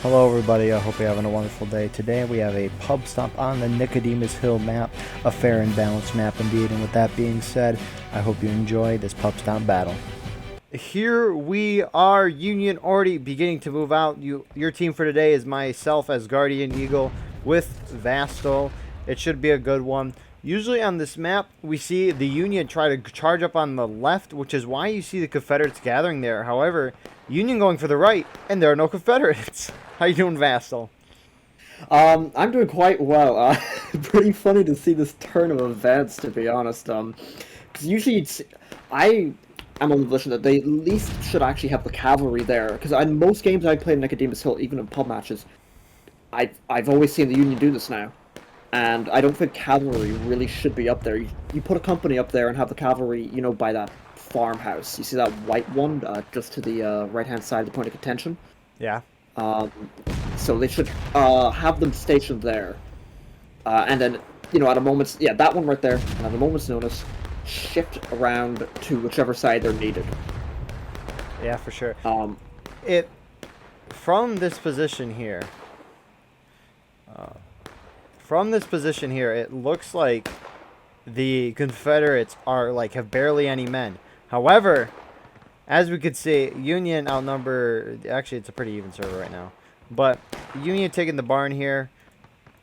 Hello everybody, I hope you're having a wonderful day. Today we have a pub stomp on the Nicodemus Hill map, a fair and balanced map indeed, and with that being said, I hope you enjoy this pub stomp battle. Here we are, Union already beginning to move out. Your team for today is myself as Guardian Eagle with Vastol. It should be a good one. Usually on this map, we see the Union try to charge up on the left, which is why you see the Confederates gathering there. However, Union going for the right, and there are no Confederates. How you doing, Vastol? I'm doing quite well. Pretty funny to see this turn of events, to be honest. Because usually I am on the position that they at least should actually have the cavalry there. Because in most games I played Nicodemus Hill, even in pub matches, I've always seen the Union do this now, and I don't think cavalry really should be up there. You put a company up there and have the cavalry, by that farmhouse. You see that white one just to the right-hand side of the point of contention. Yeah. So they should have them stationed there, and then at a moment's that one right there, and at a moment's notice, shift around to whichever side they're needed. Yeah, for sure. From this position here, it looks like the Confederates are have barely any men. However, as we could see, Union outnumber. Actually, it's a pretty even server right now. But Union taking the barn here.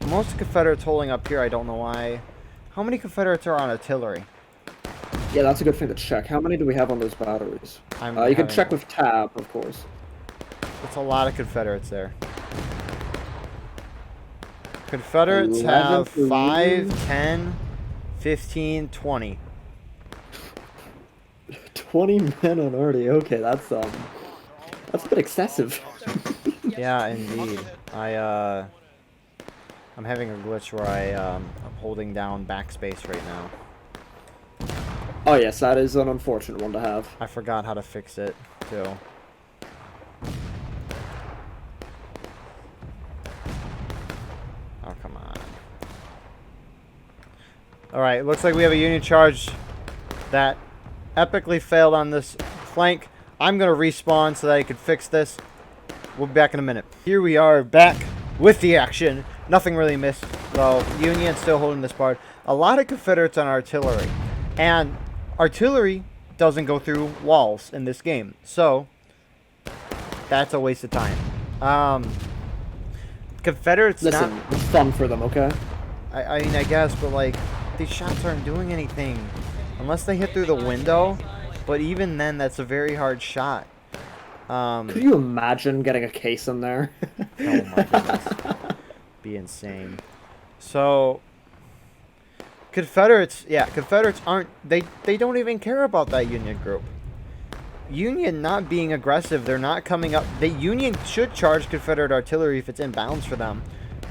Most Confederates holding up here. I don't know why. How many Confederates are on artillery? Yeah, that's a good thing to check. How many do we have on those batteries? You can check with tab, of course. It's a lot of Confederates there. Confederates 11 have 5, 10, 15, 20. 20 men on Artie. Okay, that's a bit excessive. Yeah, indeed. I'm having a glitch where I'm holding down backspace right now. Oh yes, that is an unfortunate one to have. I forgot how to fix it too. Oh, come on. Alright, looks like we have a Union charge that epically failed on this flank. I'm going to respawn so that I can fix this. We'll be back in a minute. Here we are back with the action. Nothing really missed, though. Union still holding this part. A lot of Confederates on artillery. And artillery doesn't go through walls in this game. So, that's a waste of time. Confederates Listen, it's fun for them, okay? I mean, I guess, but these shots aren't doing anything. Unless they hit through the window, but even then, that's a very hard shot. Could you imagine getting a case in there? Oh my goodness. Be insane. So, Confederates aren't, they don't even care about that Union group. Union not being aggressive, they're not coming up. The Union should charge Confederate artillery if it's in bounds for them.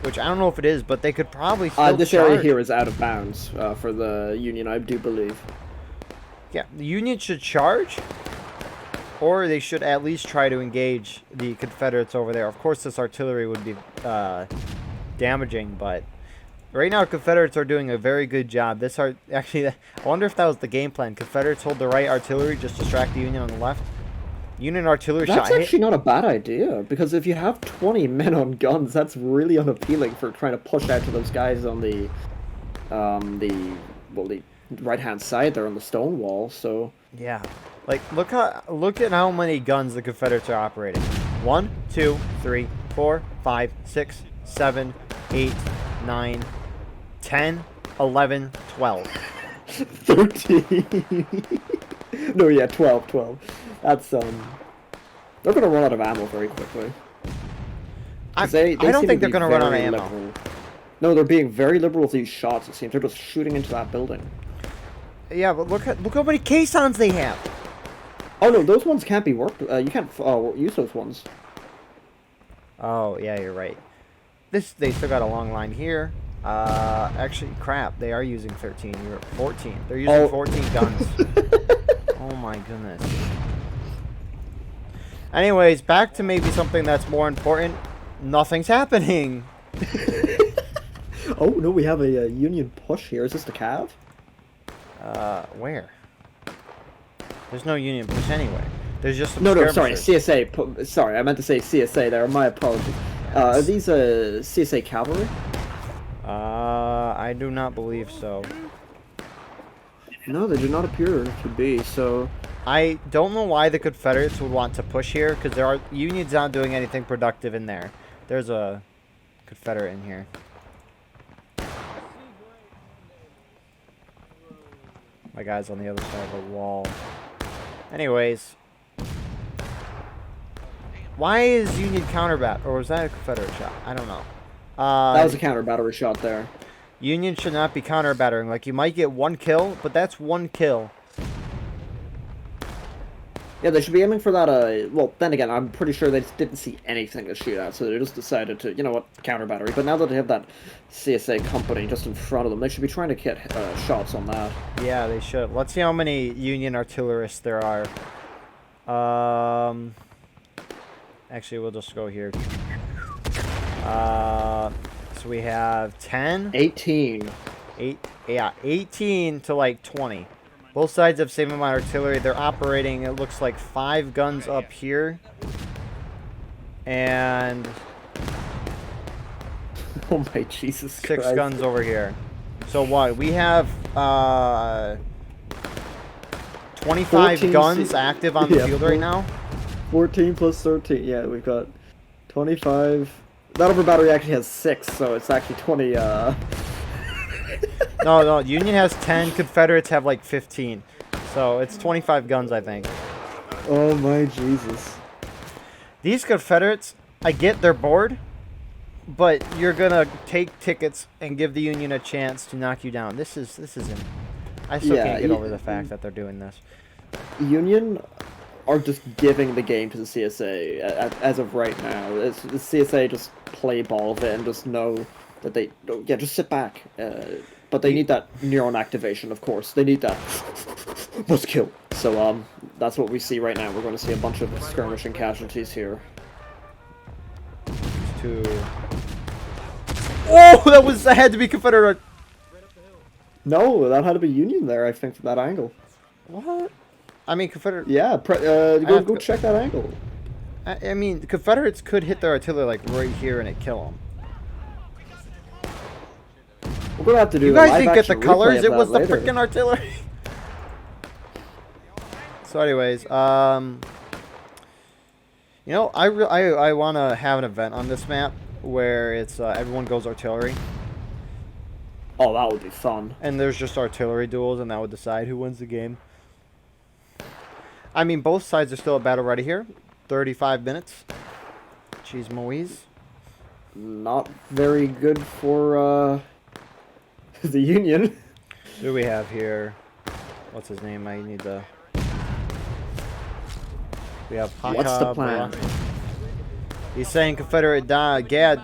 Which I don't know if it is, but they could probably still this charge. area here is out of bounds for the Union, I do believe. Yeah, the Union should charge, or they should at least try to engage the Confederates over there. Of course, this artillery would be damaging, but right now, Confederates are doing a very good job. Actually, I wonder if that was the game plan. Confederates hold the right artillery, just distract the Union on the left. Union artillery shot. That's actually not a bad idea, because if you have 20 men on guns, that's really unappealing for trying to push out to those guys on the right-hand side there on the stone wall. So yeah, look at how many guns the Confederates are operating. 1, 2, 3, 4, 5, 6, 7, 8, 9, 10, 11, 12. 13. No, yeah, 12. That's they're gonna run out of ammo very quickly. I don't think they're gonna run out of ammo. Liberal. No, they're being very liberal with these shots. It seems they're just shooting into that building. Yeah, but look how many caissons they have. Oh no, those ones can't be worked. You can't use those ones. Oh yeah, you're right. They still got a long line here. Actually, crap. They are using 13. You're at 14. They're using 14 guns. Oh my goodness. Anyways, back to maybe something that's more important. Nothing's happening. Oh no, we have a Union push here. Is this the Cav? Where? There's no Union push anyway. There's just some No, sorry, skirmishers. CSA. Sorry, I meant to say CSA there. My apologies. Are these CSA cavalry? I do not believe so. No, they do not appear to be, so... I don't know why the Confederates would want to push here, because there are Union's not doing anything productive in there. There's a Confederate in here. My guy's on the other side of the wall. Anyways. Why is Union counterbat? Or was that a Confederate shot? I don't know. That was a counter battery shot there. Union should not be counter battering. Like, you might get one kill, but that's one kill. Yeah, they should be aiming for that, well, then again, I'm pretty sure they just didn't see anything to shoot at, so they just decided to, you know what, counter battery. But now that they have that CSA company just in front of them, they should be trying to get shots on that. Yeah, they should. Let's see how many Union artillerists there are. Actually, we'll just go here. So we have 10? 18. 18 to like 20. Both sides have same amount of artillery. They're operating, it looks like 5 guns up here. And... oh my Jesus 6 Christ. guns over here. So what? We have 25 guns active on the field right now. 14 plus 13. Yeah, we've got 25. That over battery actually has 6, so it's actually 20. No, Union has 10. Confederates have like 15. So it's 25 guns, I think. Oh my Jesus. These Confederates, I get they're bored, but you're gonna take tickets and give the Union a chance to knock you down. This isn't. I still can't get over the fact that they're doing this. Union are just giving the game to the CSA as of right now. The CSA just play ball of it and just know that they just sit back. But they need that neuron activation, of course. They need that. Let's kill. So that's what we see right now. We're going to see a bunch of skirmishing casualties here. Oh, that had to be Confederate. No, that had to be Union there, I think, from that angle. What? I mean, Confederate. Yeah, go check that angle. I mean, the Confederates could hit their artillery like right here and it kill them. We're gonna have to do. You guys didn't get the colors. It was the freaking artillery. So, anyways, you know, I want to have an event on this map where it's everyone goes artillery. Oh, that would be fun. And there's just artillery duels, and that would decide who wins the game. I mean, both sides are still at battle ready here. 35 minutes. Jeez Moise. Not very good for the Union. Who do we have here? What's his name? I need to... We have Paka. What's the plan? He's saying Confederate Gad.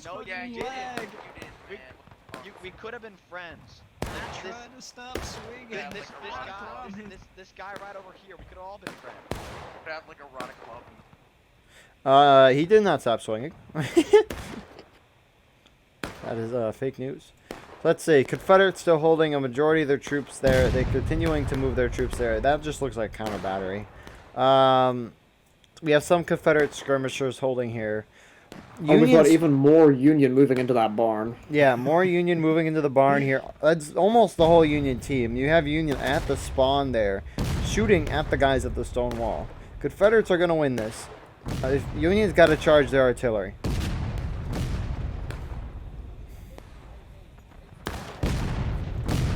No, yeah, you didn't. We could have been friends. I'm trying to stop swinging. This guy right over here, we could have all been friends. Could have like a erotic club. He did not stop swinging. That is fake news. Let's see. Confederates still holding a majority of their troops there. They're continuing to move their troops there. That just looks like counter battery. We have some Confederate skirmishers holding here. Oh, we got even more Union moving into that barn. Yeah, more Union moving into the barn here. That's almost the whole Union team. You have Union at the spawn there, shooting at the guys at the stone wall. Confederates are going to win this. Union's got to charge their artillery.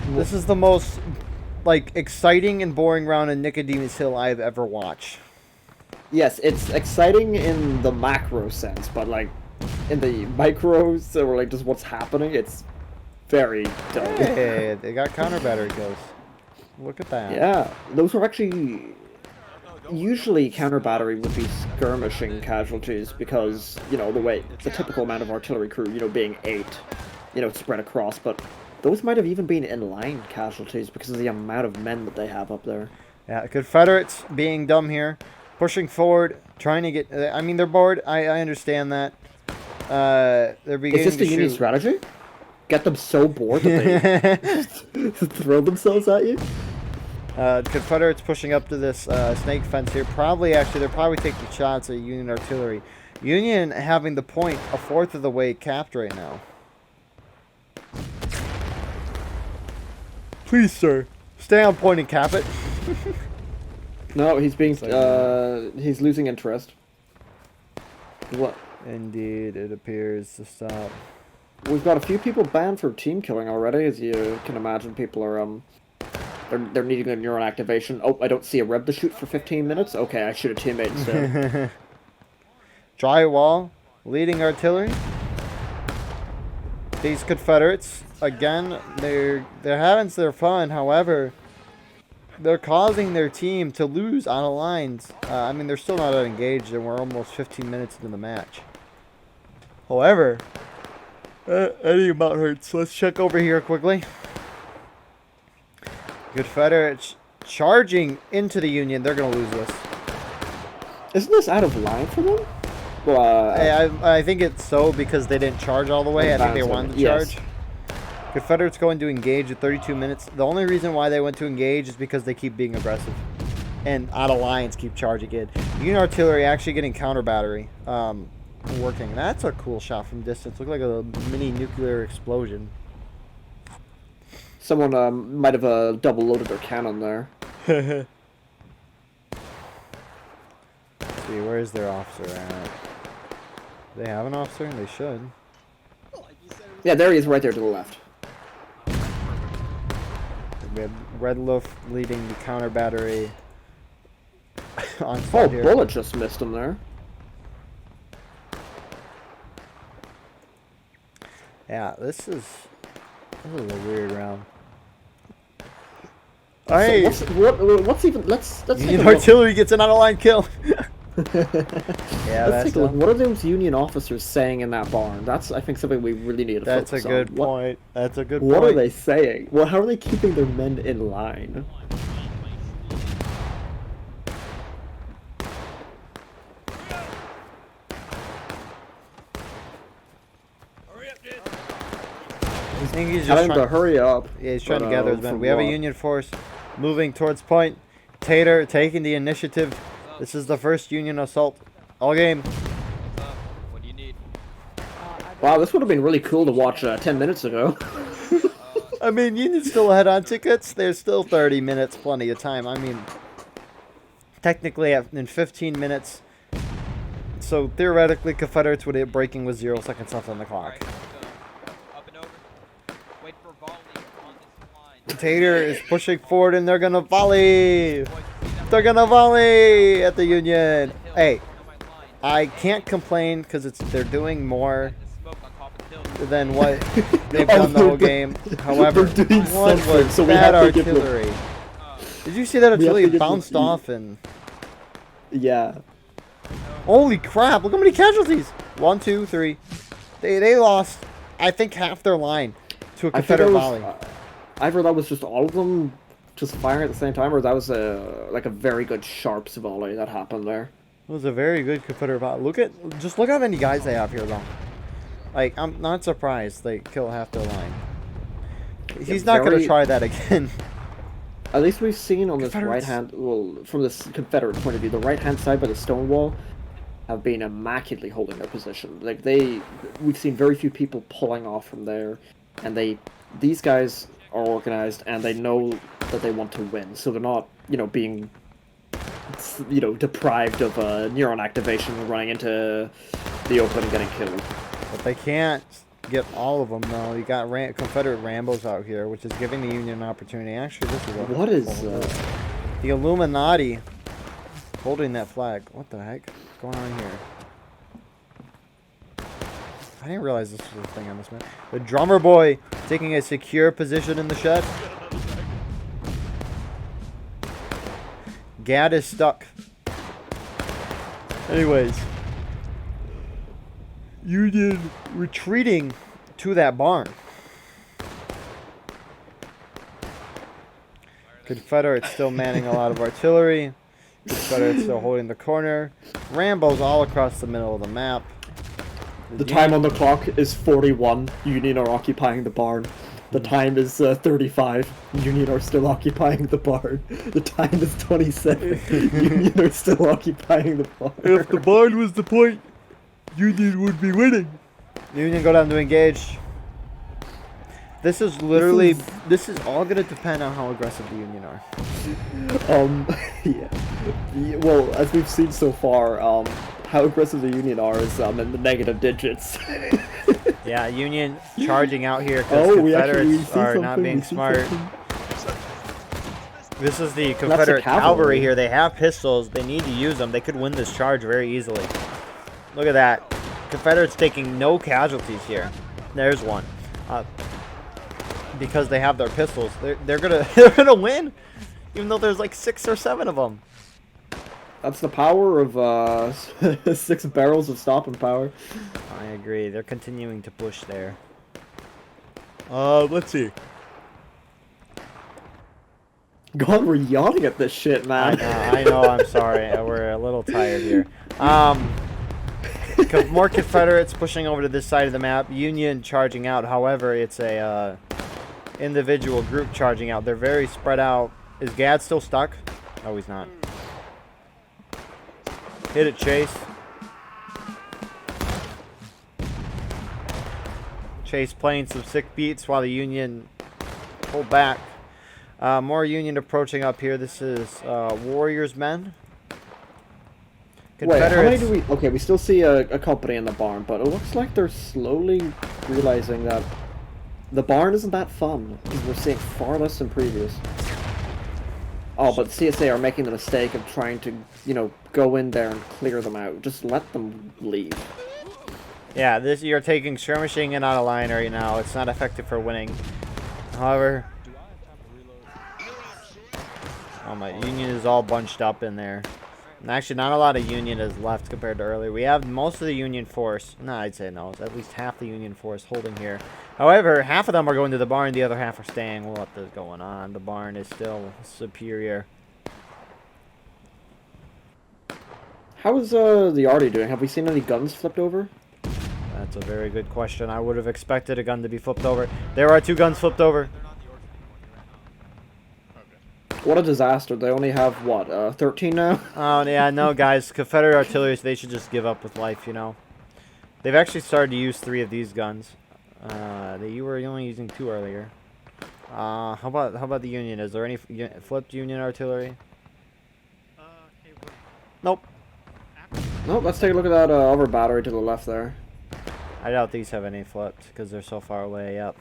This is the most, like, exciting and boring round in Nicodemus Hill I've ever watched. Yes, it's exciting in the macro sense, but like in the micros, or like just what's happening, it's very dull. Hey, they got counter battery kills. Look at that. Yeah, those were actually usually counter battery would be skirmishing casualties because you know the typical amount of artillery crew, you know, being 8, you know, spread across, but those might have even been in-line casualties because of the amount of men that they have up there. Yeah, Confederates being dumb here. Pushing forward, trying to get... I mean, they're bored. I understand that. They're beginning Is this the to Union shoot. strategy? Get them so bored that they throw themselves at you? Confederates pushing up to this snake fence here. They're probably taking shots at Union artillery. Union having the point a fourth of the way capped right now. Please, sir, stay on point and cap it. No, he's being, he's losing interest. What? Indeed, it appears to stop. We've got a few people banned for team killing already, as you can imagine. People are, they're needing a neuron activation. Oh, I don't see a reb to shoot for 15 minutes? Okay, I shoot a teammate instead. Drywall, leading artillery. These Confederates, again, they're having their fun. However, they're causing their team to lose on the lines. I mean, they're still not engaged, and we're almost 15 minutes into the match. However, any amount hurts. Let's check over here quickly. Confederates charging into the Union. They're going to lose this. Isn't this out of line for them? Well, I think it's so because they didn't charge all the way. I think they wanted to charge. Confederates going to engage at 32 minutes. The only reason why they went to engage is because they keep being aggressive. And out of lines keep charging it. Union artillery actually getting counter battery working. That's a cool shot from distance. Looked like a mini nuclear explosion. Someone might have double loaded their cannon there. Let's see, where is their officer at? They have an officer? They should. Yeah, there he is right there to the left. We have Red Wolf leading the counter battery. On Oh, here. bullet just missed him there. Yeah, this is a weird round. So what's even? Let's take a Union look. artillery gets an out-of-line kill. Yeah, Let's take a look. What are those Union officers saying in that barn? That's, I think, something we really need to focus on. That's a good point. That's a good point. What are they saying? Well, how are they keeping their men in line? I think he's Tell just him trying to hurry up. Yeah, he's trying to gather his men. We have a Union force moving towards point. Tater taking the initiative. This is the first Union assault all game. What do you need? Wow, this would have been really cool to watch 10 minutes ago. I mean, Union's still ahead on tickets. There's still 30 minutes, plenty of time. I mean, technically in 15 minutes. So theoretically, Confederates would hit breaking with 0 seconds left on the clock. Alright, up and over. Wait for volley on this line. Tater is pushing forward, and they're gonna volley. They're gonna volley at the Union. Hey, I can't complain because they're doing more than what they've done the whole game. However, what was so that artillery? Did you see that artillery bounced off and? Yeah. Holy crap! Look how many casualties. 1, 2, 3. They lost, I think, half their line to a Confederate volley. Either that was just all of them just firing at the same time, or that was like a very good Sharps volley that happened there. It was a very good Confederate volley. Just look how many guys they have here, though. Like, I'm not surprised they kill half their line. He's not going to try that again. At least we've seen on this right hand, well, from this Confederate point of view, the right hand side by the stone wall have been immaculately holding their position. Like we've seen very few people pulling off from there, and these guys are organized and they know that they want to win, so they're not, being, deprived of neuron activation and running into the open and getting killed. But they can't get all of them, though. You got Confederate Rambos out here, which is giving the Union an opportunity. Actually, this is what is the Illuminati holding that flag. What the heck is going on here? I didn't realize this was a thing on this map. The drummer boy taking a secure position in the shed. Gad is stuck. Anyways. Union retreating to that barn. Confederates still manning a lot of artillery. Confederates still holding the corner. Rambo's all across the middle of the map. The time on the clock is 41. Union are occupying the barn. The time is 35. Union are still occupying the barn. The time is 27. Union are still occupying the barn. If the barn was the point, Union would be winning. Union go down to engage. This is literally, this is all gonna depend on how aggressive the Union are. Yeah. Well, as we've seen so far, how aggressive the Union are is in the negative digits. Yeah, Union charging out here because Confederates are not being smart. This is the Confederate cavalry here. They have pistols. They need to use them. They could win this charge very easily. Look at that. Confederates taking no casualties here. There's one. Because they have their pistols. They're gonna win, even though there's like 6 or 7 of them. That's the power of 6 barrels of stopping power. I agree. They're continuing to push there. Let's see. God, we're yawning at this shit, man. I know. I'm sorry. We're a little tired here. More Confederates pushing over to this side of the map. Union charging out. However, it's a individual group charging out. They're very spread out. Is Gad still stuck? Oh, he's not. Hit it, Chase. Chase playing some sick beats while the Union pull back. More Union approaching up here. This is Warriors men. Wait, how many do we... Okay, we still see a company in the barn, but it looks like they're slowly realizing that the barn isn't that fun, because we're seeing far less than previous. Oh, but CSA are making the mistake of trying to, you know, go in there and clear them out. Just let them leave. Yeah, you're taking skirmishing and out of line right now. It's not effective for winning. However... Oh, my Union is all bunched up in there. And actually, not a lot of Union is left compared to earlier. We have most of the Union force. No, I'd say no. At least half the Union force holding here. However, half of them are going to the barn. The other half are staying. We'll let this going on. The barn is still superior. How is the arty doing? Have we seen any guns flipped over? That's a very good question. I would have expected a gun to be flipped over. There are 2 guns flipped over. What a disaster. They only have, what, 13 now? Oh, yeah, no, guys. Confederate artillery, they should just give up with life, you know. They've actually started to use 3 of these guns. You were only using 2 earlier. How about the Union? Is there any flipped Union artillery? Nope. Nope, let's take a look at that other battery to the left there. I doubt these have any flipped, because they're so far away, yep.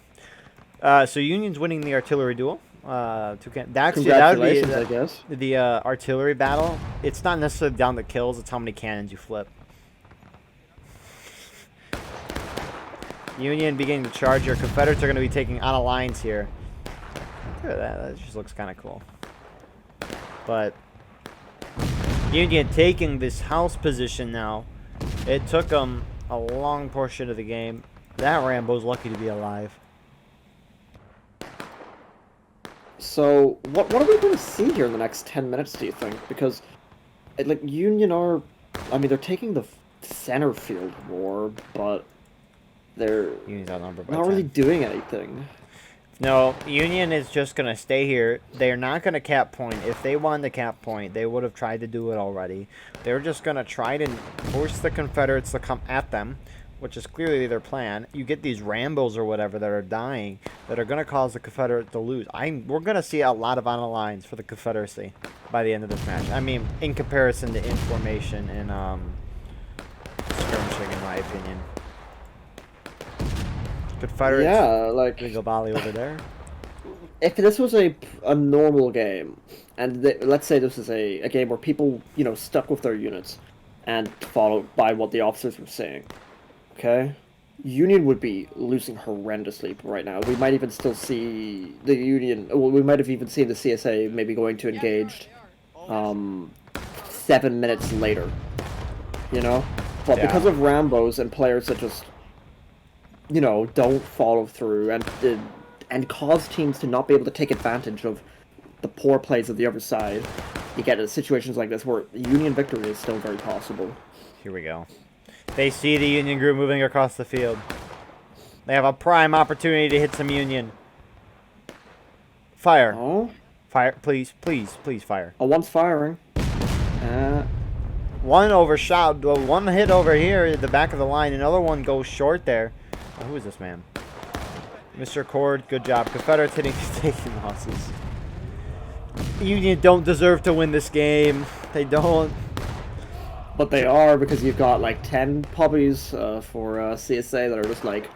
So Union's winning the artillery duel. Congratulations, I guess. The artillery battle. It's not necessarily down to kills, it's how many cannons you flip. Union beginning to charge here. Confederates are going to be taking out of lines here. Look at that. That just looks kind of cool. But Union taking this house position now. It took them a long portion of the game. That Rambo's lucky to be alive. So, what are we going to see here in the next 10 minutes, do you think? Because, like, Union are... I mean, they're taking the center field more, but they're not really doing anything. No, Union is just going to stay here. They're not going to cap point. If they wanted to cap point, they would have tried to do it already. They're just going to try to force the Confederates to come at them, which is clearly their plan. You get these Rambos or whatever that are dying that are going to cause the Confederates to lose. We're going to see a lot of on lines for the Confederacy by the end of this match. I mean, in comparison to information and skirmishing, in my opinion. Confederates. Yeah, like... Go Bali over there. If this was a normal game, and let's say this is a game where people, you know, stuck with their units and followed by what the officers were saying, okay? Union would be losing horrendously right now. We might even still see the Union... Well, we might have even seen the CSA maybe going to engage 7 minutes later. You know? But because of Rambos and players that just, you know, don't follow through and cause teams to not be able to take advantage of the poor plays of the other side, you get into situations like this where Union victory is still very possible. Here we go. They see the Union group moving across the field. They have a prime opportunity to hit some Union. Fire. Oh? Fire. Please, please, please fire. Oh, one's firing. One overshot. Well, one hit over here at the back of the line. Another one goes short there. Oh, who is this man? Mr. Cord, good job. Confederates taking losses. Union don't deserve to win this game. They don't. But they are, because you've got like 10 puppies for CSA that are just like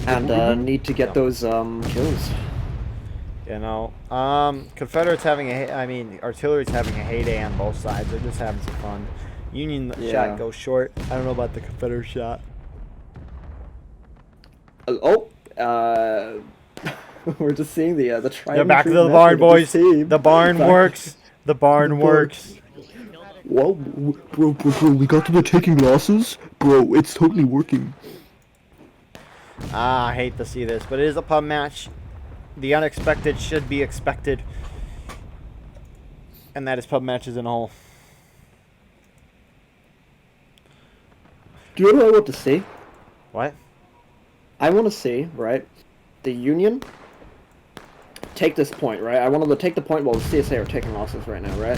and need to get those kills. You know, Confederates having artillery's having a heyday on both sides. They're just having some fun. Union shot goes short. I don't know about the Confederate shot. We're just seeing the tried. They're back to the barn, boys. The barn works. The barn works. Whoa, bro, we got to the taking losses? Bro, it's totally working. I hate to see this, but it is a pub match. The unexpected should be expected. And that is pub matches in a whole. Do you know what I want to see? What? I want to see, right, the Union take this point, right? I want them to take the point while the CSA are taking losses right now, right?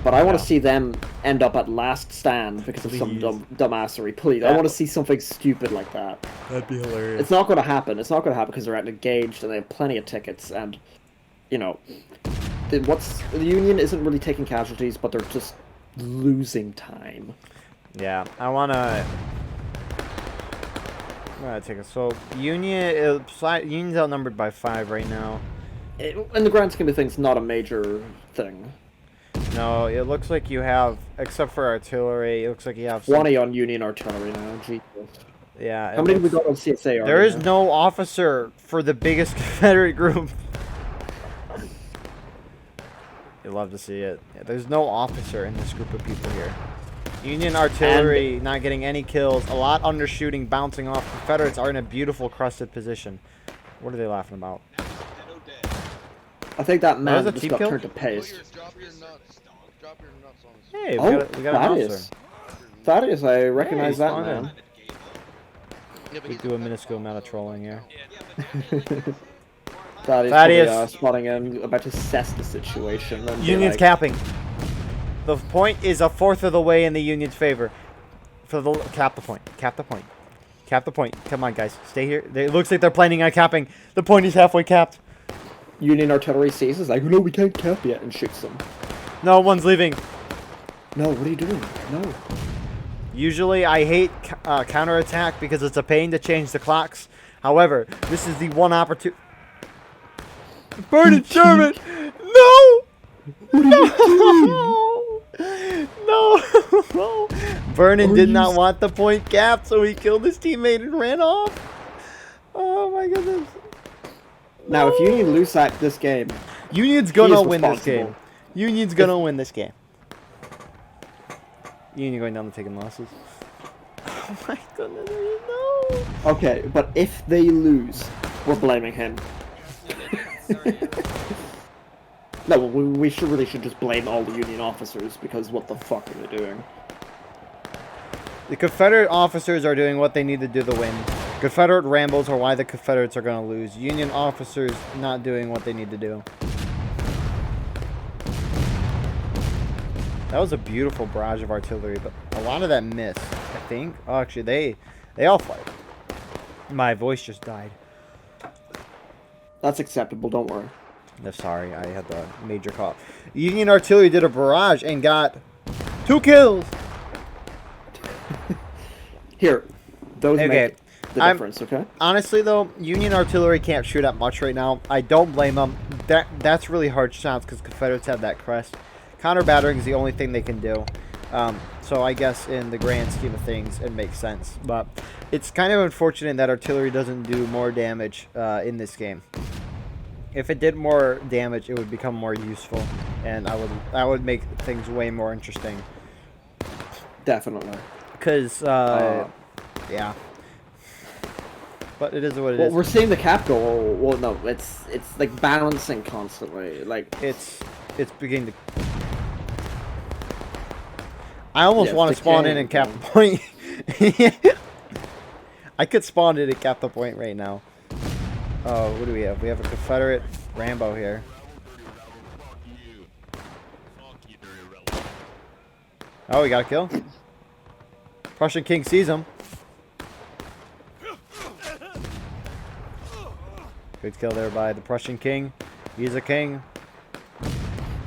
But I want to see them end up at last stand because of some dumbassery. Please, I want to see something stupid like that. That'd be hilarious. It's not going to happen. It's not going to happen because they're engaged and they have plenty of tickets. And, you know, the Union isn't really taking casualties, but they're just losing time. Yeah, I want to take a... So, Union's outnumbered by 5 right now. In the grand scheme of things, not a major thing. No, it looks like you have, except for artillery, it looks like you have... 20 on Union artillery now, Jesus. Yeah. How many did we got on CSA? There is no officer for the biggest Confederate group. You'd love to see it. Yeah, there's no officer in this group of people here. Union artillery not getting any kills. A lot undershooting, bouncing off. Confederates are in a beautiful crusted position. What are they laughing about? I think that man just got turned to paste. Hey, we got an officer. Thaddeus, I recognize that man. We do a minuscule amount of trolling here. Thaddeus spotting in, about to assess the situation. Union's capping. The point is 1/4 of the way in the Union's favor. Cap the point. Cap the point. Cap the point. Come on, guys. Stay here. It looks like they're planning on capping. The point is halfway capped. Union artillery sees is like, no, we can't cap yet, and shoots them. No, one's leaving. No, what are you doing? No. Usually, I hate counterattack because it's a pain to change the clocks. However, this is the one opportunity. Burn Sherman! No! No! No! Vernon did not want the point capped, so he killed his teammate and ran off. Oh my goodness. Now, if Union lose this game, Union's gonna win this game. Union's gonna win this game. Union going down to taking losses. Oh my goodness, no. Okay, but if they lose, we're blaming him. No, we really should just blame all the Union officers, because what the fuck are they doing? The Confederate officers are doing what they need to do to win. Confederate rambles are why the Confederates are going to lose. Union officers not doing what they need to do. That was a beautiful barrage of artillery, but a lot of that missed, I think. Oh, actually, they all fired. My voice just died. That's acceptable, don't worry. No, sorry, I had the major cough. Union artillery did a barrage and got 2 kills. Here, those make the difference, okay? Honestly, though, Union artillery can't shoot at much right now. I don't blame them. That's really hard shots because Confederates have that crest. Counter battering is the only thing they can do. So I guess in the grand scheme of things, it makes sense. But it's kind of unfortunate that artillery doesn't do more damage in this game. If it did more damage, it would become more useful, and that would make things way more interesting. Definitely. Because, yeah. But it is what it Well, is. we're seeing the cap go. Well, no, it's like balancing constantly. Like It's beginning to. I almost want to spawn in and cap the point. I could spawn in and cap the point right now. Oh, what do we have? We have a Confederate Rambo here. Oh, we got a kill. Prussian King sees him. Good kill there by the Prussian King. He's a king.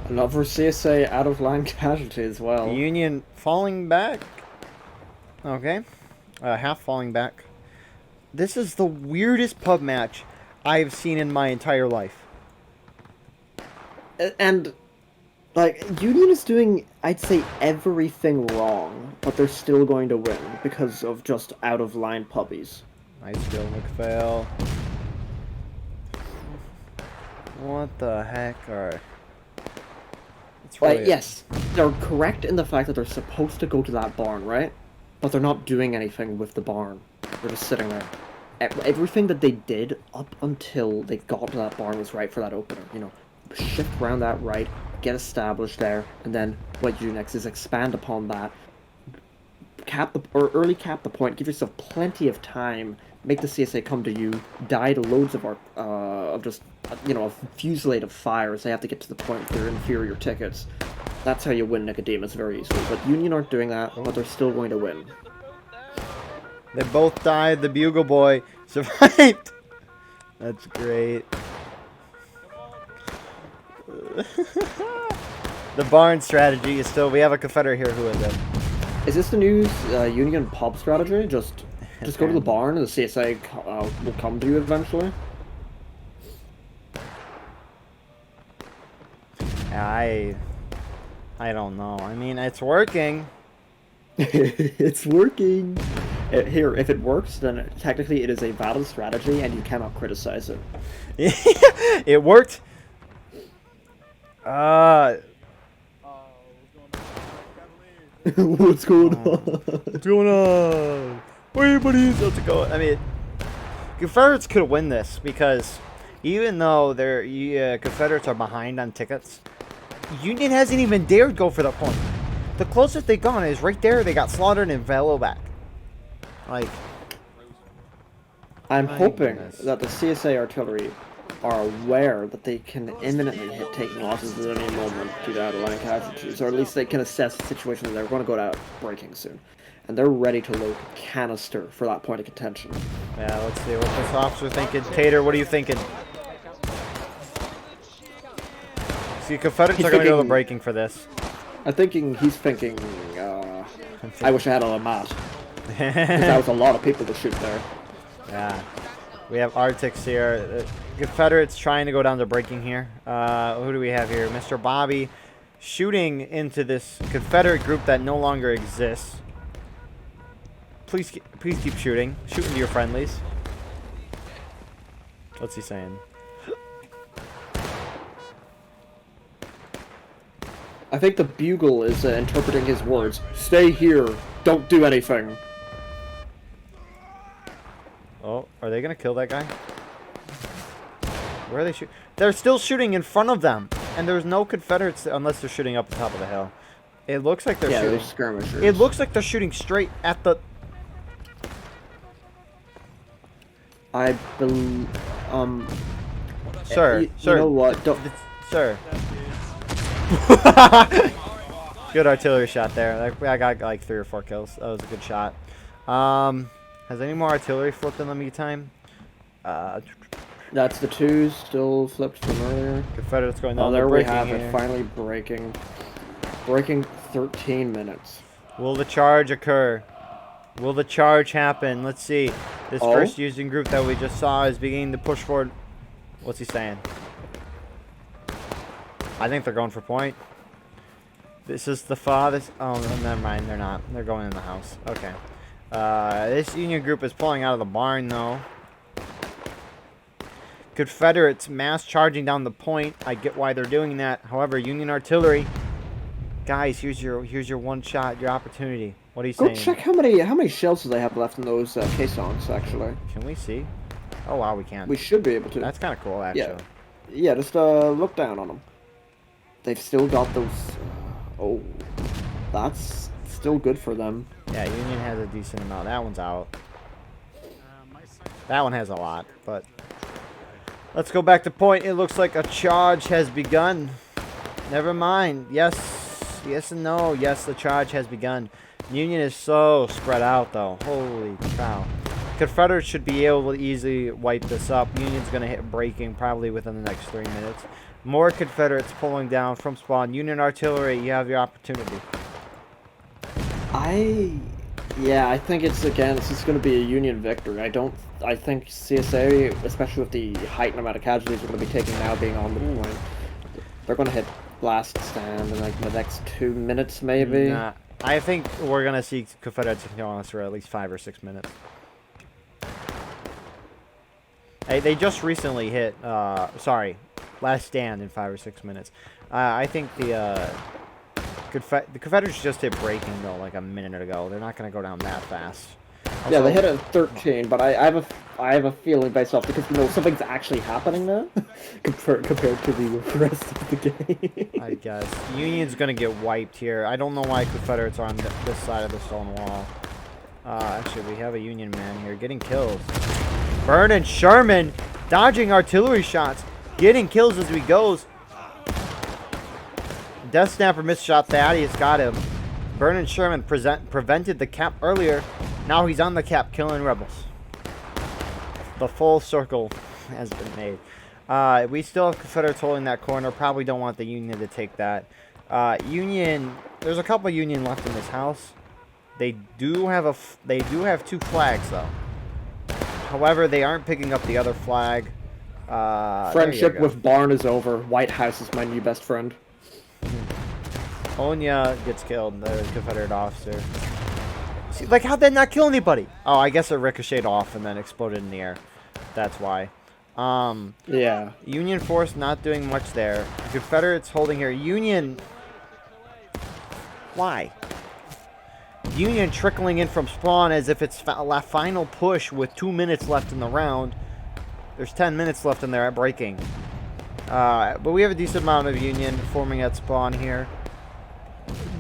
Another CSA out of line casualty as well. Union falling back. Okay. Half falling back. This is the weirdest pub match I've seen in my entire life. And, like, Union is doing, I'd say, everything wrong, but they're still going to win because of just out of line puppies. Nice kill, McPhail. What the heck are... Like, yes, they're correct in the fact that they're supposed to go to that barn, right? But they're not doing anything with the barn. They're just sitting there. Everything that they did up until they got to that barn was right for that opener. You know, shift around that right, get established there, and then what you do next is expand upon that. Early cap the point, give yourself plenty of time, make the CSA come to you, die to loads of just, you know, a fusillade of fires. They have to get to the point with their inferior tickets. That's how you win Nicodemus very easily. But Union aren't doing that, but they're still going to win. They both died. The Bugle Boy survived. That's great. The barn strategy is still... We have a Confederate here. Who is it? Is this the new Union pub strategy? Just go to the barn and the CSA will come to you eventually? I don't know. I mean, it's working. It's working. Here, if it works, then technically it is a valid strategy and you cannot criticize it. It worked. What's going on? What's going on? Where everybody's about to go? I mean, Confederates could win this because even though Confederates are behind on tickets, Union hasn't even dared go for the point. The closest they've gone is right there. They got slaughtered and fell back. Like, I'm hoping that the CSA artillery are aware that they can imminently hit taking losses at any moment due to out-of-line casualties, or at least they can assess the situation that they're going to go to breaking soon. And they're ready to load canister for that point of contention. Yeah, let's see what this officer's thinking. Tater, what are you thinking? See, Confederates are going to go to breaking for this. He's thinking, I wish I had a Lamont. Because that was a lot of people to shoot there. Yeah. We have Arctics here. Confederates trying to go down to breaking here. Who do we have here? Mr. Bobby shooting into this Confederate group that no longer exists. Please keep shooting. Shoot into your friendlies. What's he saying? I think the Bugle is interpreting his words. Stay here. Don't do anything. Oh, are they going to kill that guy? Where are they shooting? They're still shooting in front of them. And there's no Confederates unless they're shooting up the top of the hill. It looks like they're shooting. Yeah, they're skirmishers. It looks like they're shooting straight at the... I believe... Sir, sir. You know what? Don't... Sir. Good artillery shot there. I got like 3 or 4 kills. That was a good shot. Has any more artillery flipped in the meantime? That's the 2s still flipped from earlier. Confederates going down. Oh, there we have here. it. Finally breaking. Breaking 13 minutes. Will the charge occur? Will the charge happen? Let's see. This first using group that we just saw is beginning to push forward. What's he saying? I think they're going for point. This is the farthest... Oh, never mind. They're not. They're going in the house. Okay. This Union group is pulling out of the barn, though. Confederates mass charging down the point. I get why they're doing that. However, Union artillery... Guys, here's your one shot, your opportunity. What are you saying? Go check how many shells do they have left in those caissons, actually. Can we see? Oh wow, we can. We should be able to. That's kind of cool, actually. Yeah. Yeah, just look down on them. They've still got those... oh, that's still good for them. Yeah, Union has a decent amount. That one's out. That one has a lot, but... let's go back to point. It looks like a charge has begun. Never mind. Yes. Yes and no. Yes, the charge has begun. Union is so spread out, though. Holy cow. Confederates should be able to easily wipe this up. Union's going to hit breaking probably within the next 3 minutes. More Confederates pulling down from spawn. Union artillery, you have your opportunity. Yeah, I think it's just going to be a Union victory. I think CSA, especially with the heightened amount of casualties we're going to be taking now being on the point, they're going to hit last stand in like the next 2 minutes maybe. Nah, I think we're going to see Confederates on us for at least 5 or 6 minutes. Hey, they just recently hit, sorry, last stand in 5 or 6 minutes. I think the Confederates just hit breaking, though, like a minute ago. They're not going to go down that fast. Also, yeah, they hit at 13, but I have a feeling based off because, you know, something's actually happening now compared to the rest of the game. I guess. Union's going to get wiped here. I don't know why Confederates are on this side of the stone wall. Actually, we have a Union man here getting kills. Vernon Sherman dodging artillery shots, getting kills as he goes. Death Snapper missed shot. Thaddeus got him. Vernon Sherman prevented the cap earlier. Now he's on the cap, killing rebels. The full circle has been made. We still have Confederates holding that corner. Probably don't want the Union to take that. Union, there's a couple Union left in this house. They do have 2 flags though. However, they aren't picking up the other flag. Friendship with Barn is over. White House is my new best friend. Onya gets killed, the Confederate officer. See, like, how'd that not kill anybody? Oh, I guess it ricocheted off and then exploded in the air. That's why. Yeah. Union force not doing much there. Confederates holding here. Union... why? Union trickling in from spawn as if it's final push with 2 minutes left in the round. There's 10 minutes left in there at breaking. But we have a decent amount of Union forming at spawn here.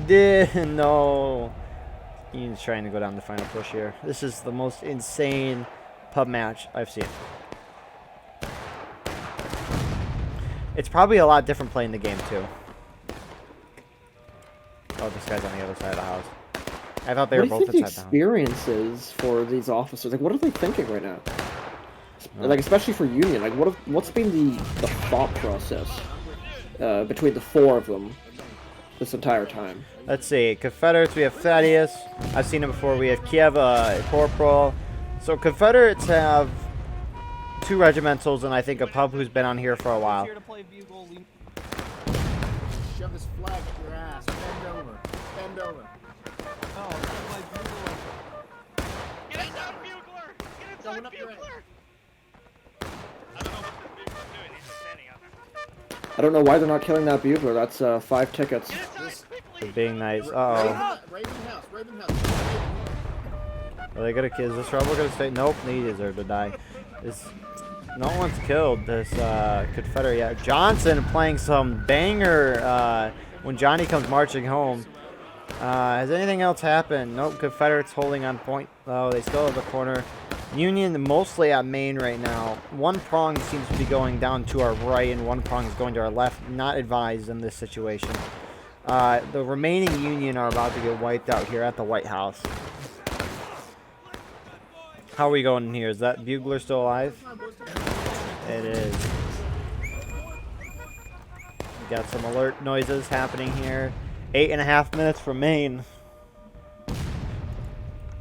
No. Union's trying to go down the final push here. This is the most insane pub match I've seen. It's probably a lot different playing the game, too. Oh, this guy's on the other side of the house. I thought they were both inside the house. upside down. What do you think the experience is for these officers? Like, what are they thinking right now? Like, especially for Union. Like, what's been the thought process between the 4 of them this entire time? Let's see. Confederates, we have Thaddeus. I've seen him before. We have Kiev, Corporal. So Confederates have 2 regimentals and I think a pub who's been on here for a while. Shove his flag up your ass. Bend over. Bend over. Oh, Get inside Bugler! Get inside Bugler! I don't know what this Bugler's doing. He's just standing out there. I don't know why they're not killing that Bugler. That's 5 tickets. Get inside quickly! For being nice. Uh-oh. Raven House. Are they gonna kill? Is this rebel gonna stay? Nope, they deserve to die. No one's killed this Confederate yet. Johnson playing some banger when Johnny comes marching home. Has anything else happened? Nope, Confederates holding on point. Oh, they still have the corner. Union mostly at main right now. One prong seems to be going down to our right and one prong is going to our left. Not advised in this situation. The remaining Union are about to get wiped out here at the White House. How are we going in here? Is that Bugler still alive? It is. We got some alert noises happening here. 8.5 minutes from main.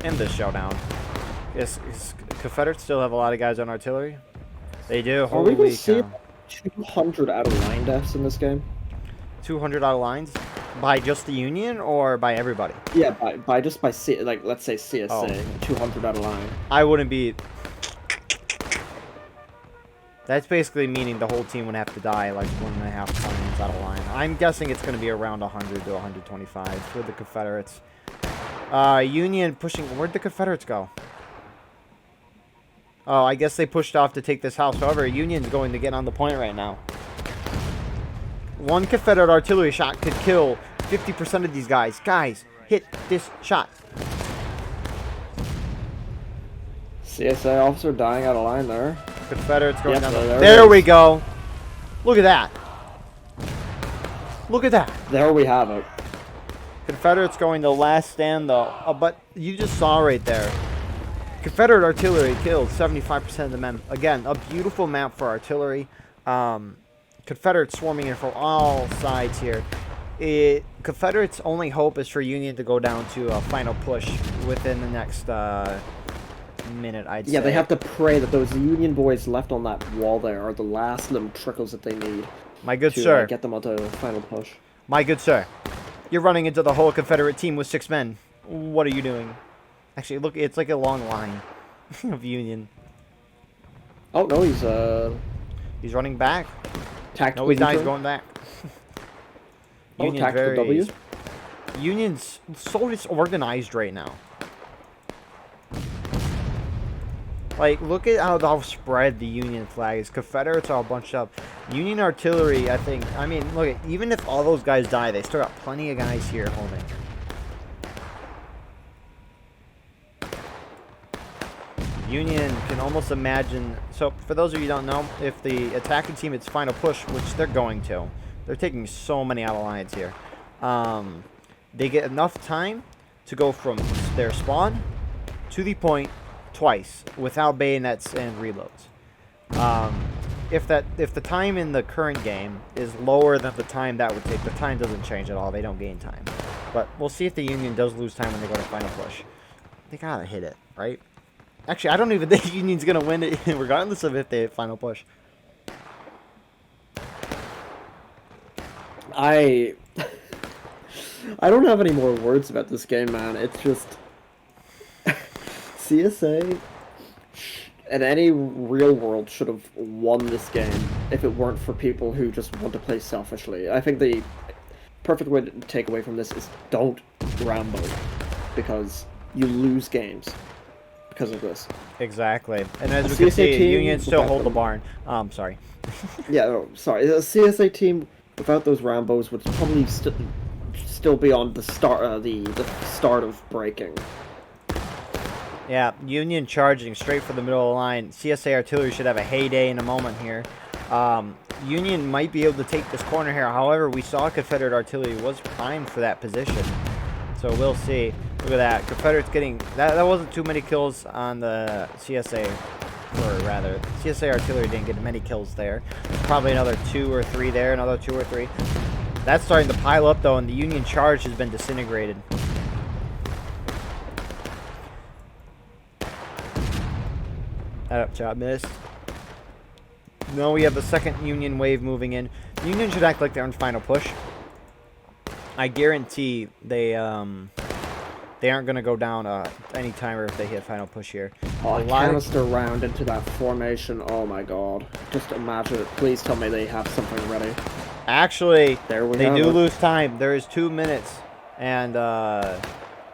In this showdown. Is Confederates still have a lot of guys on artillery? They do. Are we going to see cow. 200 out of line deaths in this game? 200 out of lines? By just the Union or by everybody? Yeah, let's say CSA, Oh. 200 out of line. I wouldn't be... That's basically meaning the whole team would have to die like 1.5 times out of line. I'm guessing it's going to be around 100 to 125 for the Confederates. Union pushing... Where'd the Confederates go? Oh, I guess they pushed off to take this house. However, Union's going to get on the point right now. One Confederate artillery shot could kill 50% of these guys. Guys, hit this shot. CSA officer dying out of line there. Confederates going Yep, down. there it We is. go. Look at that. Look at that. There we have it. Confederates going to last stand though. But you just saw right there. Confederate artillery killed 75% of the men. Again, a beautiful map for artillery. Confederates swarming in from all sides here. Confederates' only hope is for Union to go down to a final push within the next minute, I'd say. Yeah, they have to pray that those Union boys left on that wall there are the last little trickles that they need My good to sir. get them onto the final push. My good sir. You're running into the whole Confederate team with 6 men. What are you doing? Actually, look, it's like a long line of Union. Oh no, He's running back. tactical. No, he's not. He's neutral. going back. Oh, Union's tactical W. Union's so disorganized right now. Like, look at how spread the Union flag is. Confederates are all bunched up. Union artillery, I think. I mean, look, even if all those guys die, they still got plenty of guys here holding. Union can almost imagine. So, for those of you who don't know, if the attacking team is final push, which they're going to, they're taking so many out of lines here. They get enough time to go from their spawn to the point twice without bayonets and reloads. If the time in the current game is lower than the time that would take, the time doesn't change at all. They don't gain time. But we'll see if the Union does lose time when they go to final push. They gotta hit it, right? Actually, I don't even think Union's gonna win it, regardless of if they hit final push. I don't have any more words about this game, man. It's just CSA in any real world should have won this game if it weren't for people who just want to play selfishly. I think the perfect way to take away from this is don't Rambo, because you lose games because of this. Exactly. And as A we can CSA see, team Union still without hold the them. barn. Sorry. Yeah, oh, sorry. The CSA team without those Rambos would probably still be on the start the start of breaking. Yeah, Union charging straight for the middle of the line. CSA artillery should have a heyday in a moment here. Union might be able to take this corner here. However, we saw Confederate artillery was primed for that position. So we'll see. Look at that. Confederates getting... That wasn't too many kills on the CSA. Or rather, CSA artillery didn't get many kills there. Probably another 2 or 3 there. Another 2 or 3. That's starting to pile up, though, and the Union charge has been disintegrated. That up job missed. No, we have the second Union wave moving in. Union should act like they're in final push. I guarantee they aren't going to go down any timer if they hit final push here. Oh, A lot of- canister round into that formation. Oh my god. Just imagine it. Please tell me they have something ready. Actually, There we they have do it. lose time. There is 2 minutes and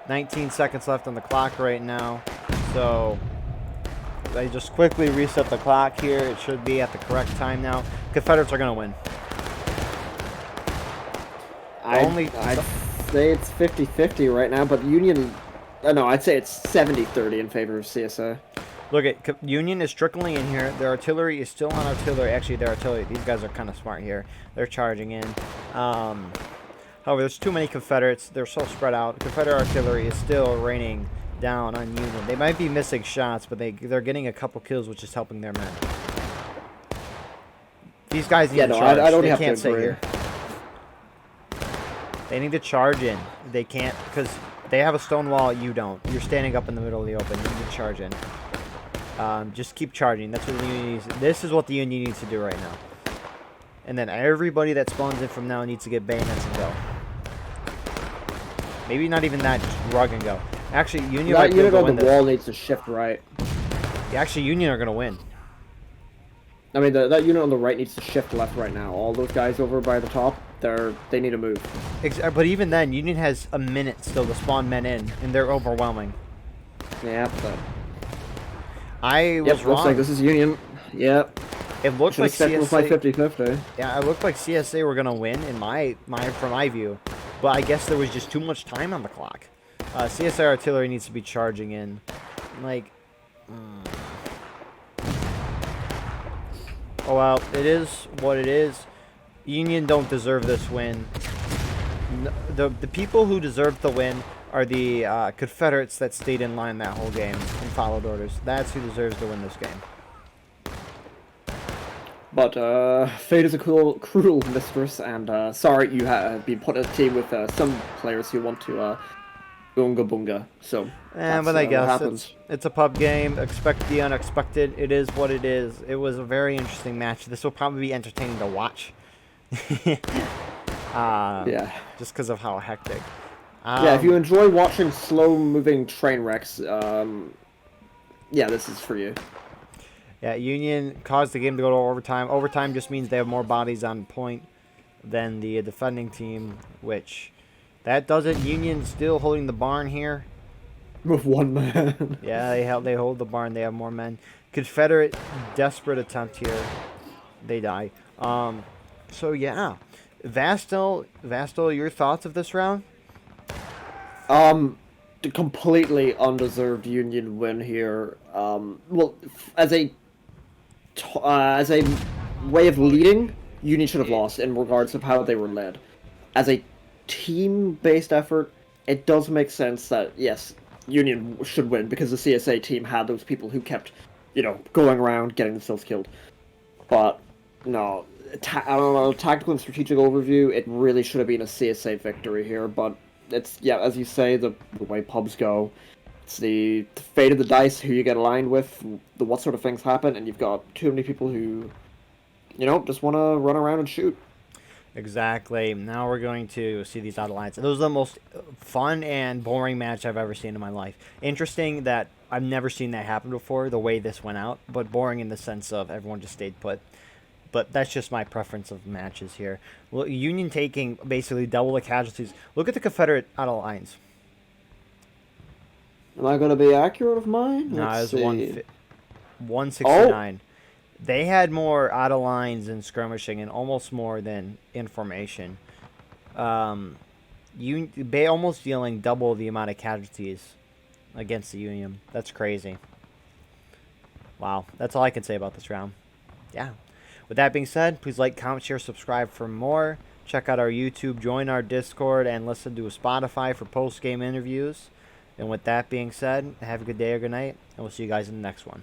19 seconds left on the clock right now. So they just quickly reset the clock here. It should be at the correct time now. Confederates are going to win. I'd say it's 50-50 right now, but Union... no, I'd say it's 70-30 in favor of CSA. Look at Union is trickling in here. Their artillery is still on artillery. Actually, their artillery. These guys are kind of smart here. They're charging in. However, there's too many Confederates. They're so spread out. Confederate artillery is still raining down on Union. They might be missing shots, but they're getting a couple kills, which is helping their men. These guys need Yeah, to no, charge. I don't They have to can't stay agree. here. They need to charge in. They can't because they have a stone wall. You don't. You're standing up in the middle of the open. You need to charge in. Just keep charging. That's what the Union needs. This is what the Union needs to do right now. And then everybody that spawns in from now needs to get bayonets and go. Maybe not even that, just rug and go. Actually, Union might That be able unit to on win the this. wall needs to shift right. Yeah, actually, Union are going to win. I mean, that unit on the right needs to shift left right now. All those guys over by the top, they need to move. But even then, Union has a minute still to spawn men in, and they're overwhelming. Yeah, but... I was Yep, wrong. looks like this is Union. Yep. It looked Should like expect we'll play CSA. 50-50. Yeah, it looked like CSA were gonna win in from my view, but I guess there was just too much time on the clock. CSA artillery needs to be charging in, like. Oh well, it is what it is. Union don't deserve this win. The people who deserve the win are the Confederates that stayed in line that whole game and followed orders. That's who deserves to win this game. But fate is a cruel mistress, and sorry you have been put in a team with some players who want to Oonga Boonga. So that's But I what guess happens. it's a pub game. Expect the unexpected. It is what it is. It was a very interesting match. This will probably be entertaining to watch. Yeah. Just because of how hectic. Yeah, if you enjoy watching slow-moving train wrecks, yeah, this is for you. Yeah, Union caused the game to go to overtime. Overtime just means they have more bodies on point than the defending team, which that doesn't. Union still holding the barn here. With one man. Yeah, they hold the barn. They have more men. Confederate desperate attempt here. They die. So yeah, Vastol, your thoughts of this round? The completely undeserved Union win here. Well, as a way of leading, Union should have lost in regards of how they were led. As a team-based effort, it does make sense that yes, Union should win because the CSA team had those people who kept, going around getting themselves killed. But no, I don't know, tactical and strategic overview, it really should have been a CSA victory here. But it's, yeah, as you say, the way pubs go. It's the fate of the dice, who you get aligned with, what sort of things happen, and you've got too many people who, just want to run around and shoot. Exactly. Now we're going to see these out of lines. It was the most fun and boring match I've ever seen in my life. Interesting that I've never seen that happen before, the way this went out, but boring in the sense of everyone just stayed put. But that's just my preference of matches here. Well, Union taking basically double the casualties. Look at the Confederate out of lines. Am I going to be accurate of mine? No, it Let's was see. 169. They had more out of lines and skirmishing and almost more than in formation. They almost dealing double the amount of casualties against the Union. That's crazy. Wow. That's all I can say about this round. Yeah. With that being said, please like, comment, share, subscribe for more. Check out our YouTube, join our Discord, and listen to Spotify for post-game interviews. And with that being said, have a good day or good night, and we'll see you guys in the next one.